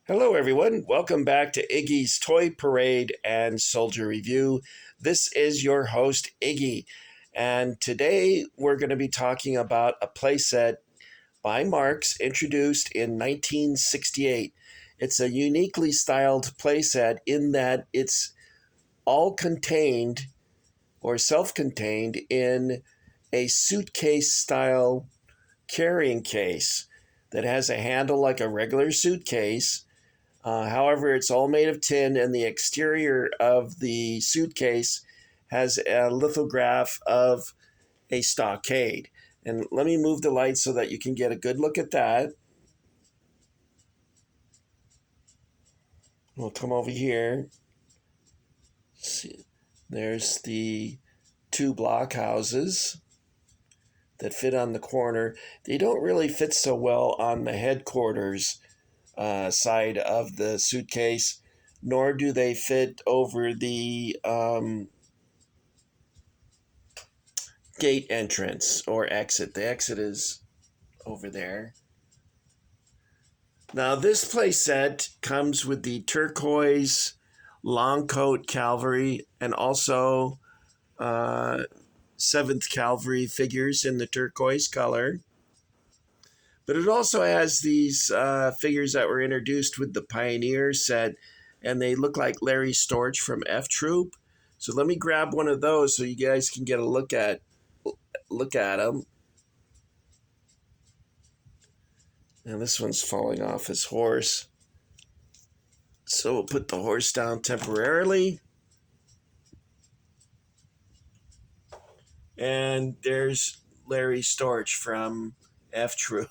Hello, everyone. Welcome back to Iggy's Toy Parade and Soldier Review. This is your host, Iggy, and today we're going to be talking about a playset by Marx introduced in 1968. It's a uniquely styled playset in that it's all contained or self contained in a suitcase style carrying case that has a handle like a regular suitcase. However, it's all made of tin, and the exterior of the suitcase has a lithograph of a stockade. And let me move the light so that you can get a good look at that. We'll come over here. See, there's the two blockhouses that fit on the corner. They don't really fit so well on the headquarters side of the suitcase, nor do they fit over the gate entrance or exit. The exit is over there. Now, this playset comes with the turquoise long coat cavalry and also 7th Cavalry figures in the turquoise color. But it also has these figures that were introduced with the Pioneer set, and they look like Larry Storch from F Troop. So let me grab one of those so you guys can get a look at them. And this one's falling off his horse. So we'll put the horse down temporarily. And there's Larry Storch from F Troop.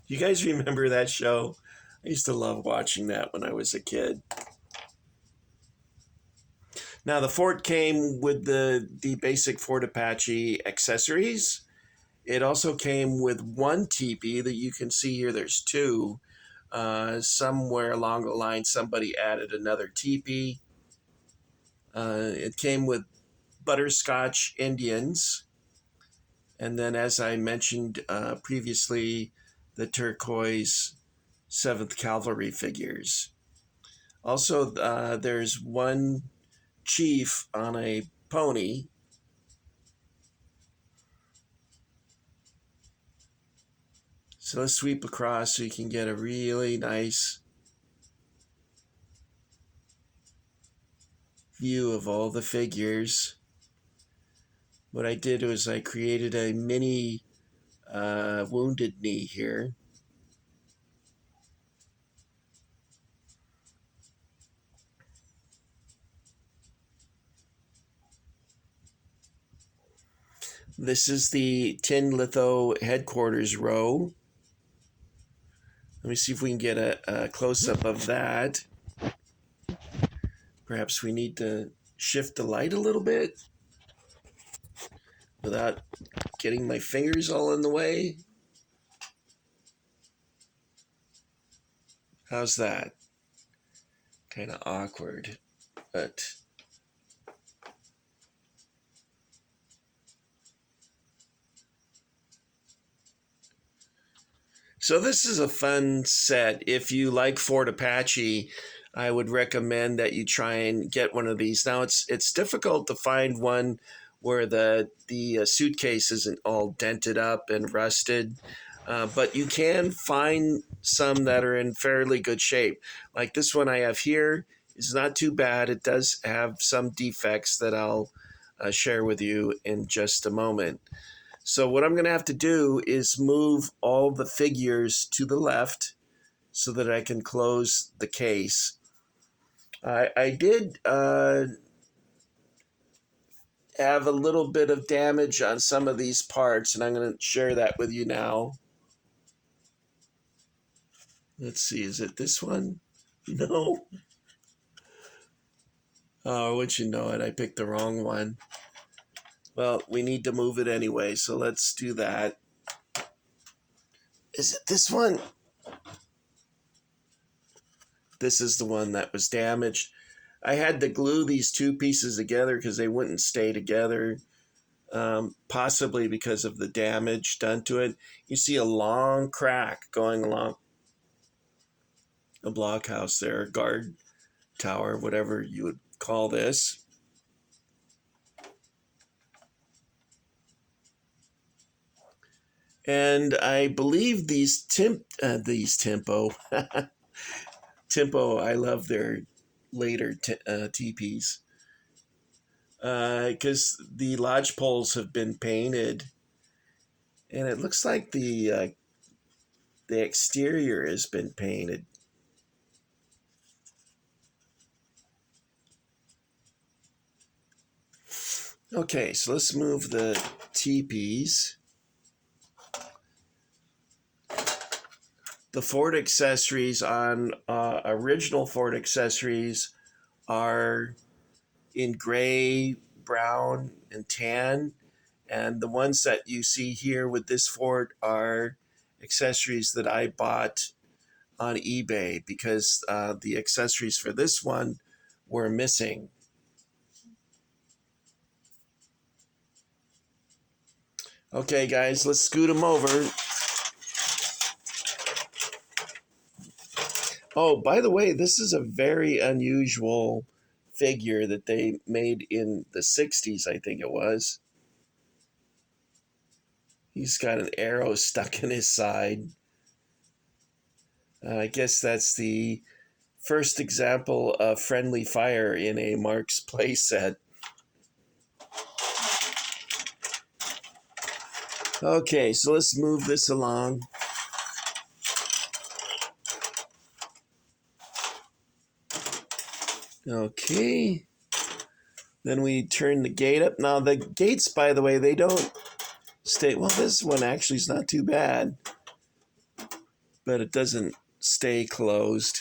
You guys remember that show? I used to love watching that when I was a kid. Now, the fort came with the basic Fort Apache accessories. It also came with one teepee that you can see here. There's two. Somewhere along the line, somebody added another teepee. It came with butterscotch Indians. And then, as I mentioned previously, the turquoise 7th Cavalry figures. Also, there's one chief on a pony. So let's sweep across so you can get a really nice view of all the figures. What I did was I created a mini Wounded Knee here. This is the Tin Litho headquarters row. Let me see if we can get a close-up of that. Perhaps we need to shift the light a little bit without getting my fingers all in the way. How's that? Kind of awkward, but so this is a fun set. If you like Fort Apache, I would recommend that you try and get one of these. Now, it's difficult to find one where the suitcase isn't all dented up and rusted, but you can find some that are in fairly good shape. Like this one I have here is not too bad. It does have some defects that I'll share with you in just a moment. So what I'm going to have to do is move all the figures to the left so that I can close the case. I did have a little bit of damage on some of these parts, and I'm going to share that with you now. Let's see, is it this one? No. Oh, would you know it, I picked the wrong one. Well, we need to move it anyway, so let's do that. Is it this one? This is the one that was damaged. I had to glue these two pieces together because they wouldn't stay together, possibly because of the damage done to it. You see a long crack going along a blockhouse there, a guard tower, whatever you would call this. And I believe these Tempo Tempo. I love their later teepees because the lodge poles have been painted, and it looks like the exterior has been painted. Okay, so let's move the teepees. The Ford accessories on original Ford accessories are in gray, brown, and tan. And the ones that you see here with this Ford are accessories that I bought on eBay because the accessories for this one were missing. Okay, guys, let's scoot them over. Oh, by the way, this is a very unusual figure that they made in the 60s, I think it was. He's got an arrow stuck in his side. I guess that's the first example of friendly fire in a Marx playset. Okay, so let's move this along. Okay. Then we turn the gate up. Now, the gates, by the way, they don't stay. Well, this one actually is not too bad, but it doesn't stay closed.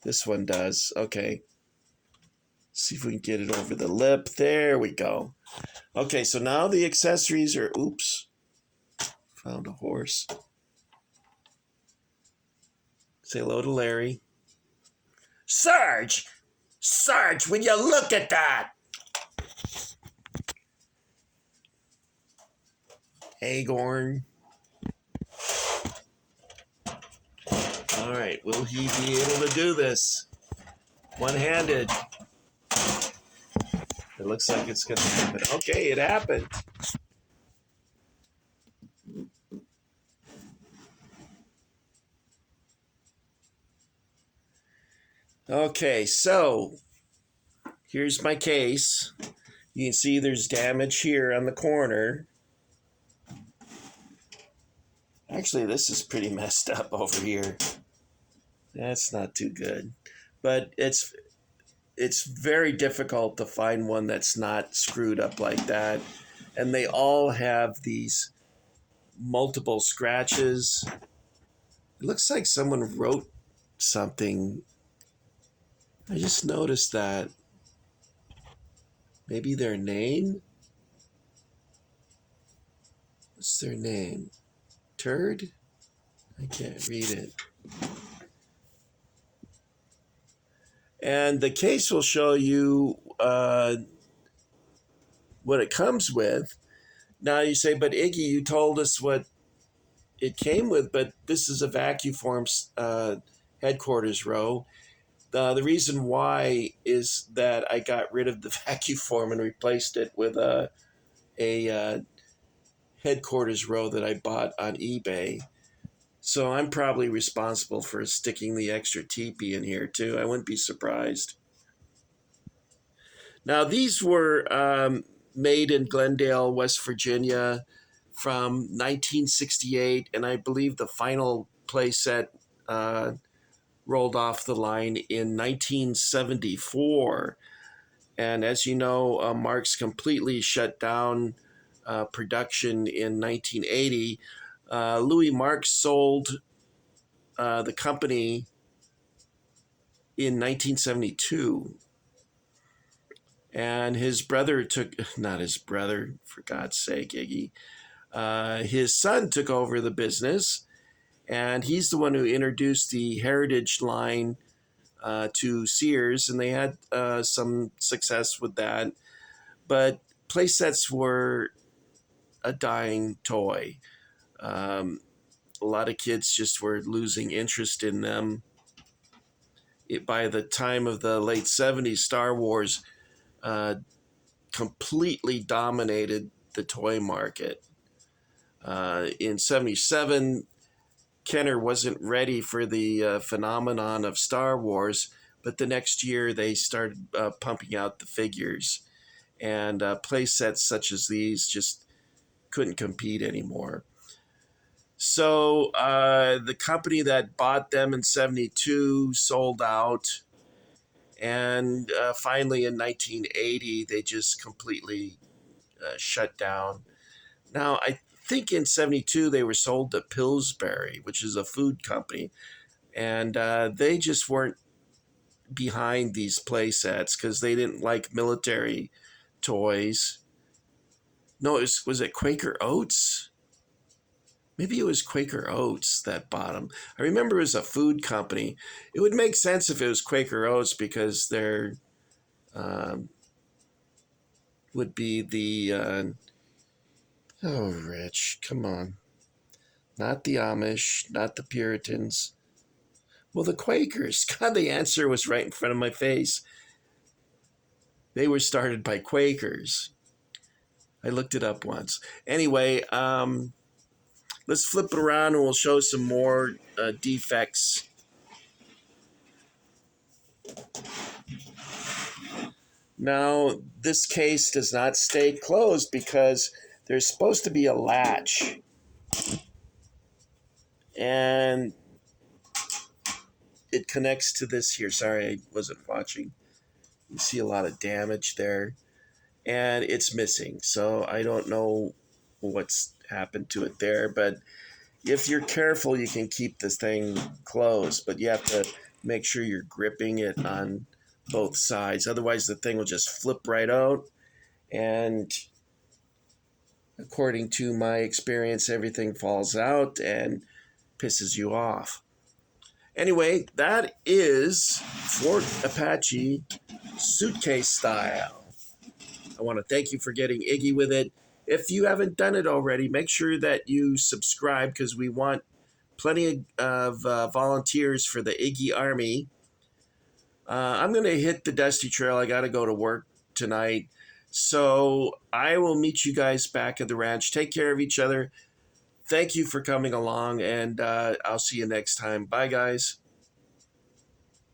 This one does. Okay. See if we can get it over the lip. There we go. Okay, so now the accessories are. Oops. Found a horse. Say hello to Larry. Sarge! Sarge, will you look at that? Agorn. All right, will he be able to do this? One-handed. It looks like it's going to happen. Okay, it happened. Okay, so here's my case. You can see there's damage here on the corner. Actually, this is pretty messed up over here. That's not too good. But it's very difficult to find one that's not screwed up like that. And they all have these multiple scratches. It looks like someone wrote something. I just noticed that. Maybe their name? What's their name? Turd? I can't read it. And the case will show you what it comes with. Now you say, but Iggy, you told us what it came with, but this is a VacuForm headquarters row. The reason why is that I got rid of the VacuForm and replaced it with a headquarters row that I bought on eBay. So I'm probably responsible for sticking the extra teepee in here too. I wouldn't be surprised. Now these were made in Glendale, West Virginia from 1968, and I believe the final playset rolled off the line in 1974. And as you know, Marx completely shut down production in 1980. Louis Marx sold the company in 1972. And his brother not his brother, for God's sake, Iggy. His son took over the business, and he's the one who introduced the Heritage line to Sears, and they had some success with that. But playsets were a dying toy. A lot of kids just were losing interest in them. by the time of the late 70s, Star Wars uh, completely dominated the toy market. In 77, Kenner wasn't ready for the phenomenon of Star Wars, but the next year they started pumping out the figures. And play sets such as these just couldn't compete anymore. So the company that bought them in 72 sold out. And finally in 1980, they just completely shut down. Now, I think in 72, they were sold to Pillsbury, which is a food company. And they just weren't behind these play sets because they didn't like military toys. No, was it Quaker Oats? Maybe it was Quaker Oats that bought them. I remember it was a food company. It would make sense if it was Quaker Oats because they're um, would be the oh, Rich, come on, not the Amish, not the Puritans. Well, the Quakers. God, the answer was right in front of my face. They were started by Quakers. I looked it up once. Anyway, let's flip it around and we'll show some more defects. Now, this case does not stay closed because there's supposed to be a latch. And it connects to this here. Sorry, I wasn't watching. You see a lot of damage there. And it's missing. So I don't know what's happened to it there. But if you're careful, you can keep this thing closed. But you have to make sure you're gripping it on both sides. Otherwise, the thing will just flip right out. And according to my experience, everything falls out and pisses you off. Anyway, that is Fort Apache suitcase style. I want to thank you for getting Iggy with it. If you haven't done it already, make sure that you subscribe because we want plenty of volunteers for the Iggy Army. I'm going to hit the dusty trail. I got to go to work tonight. So I will meet you guys back at the ranch. Take care of each other. Thank you for coming along, and I'll see you next time. Bye, guys.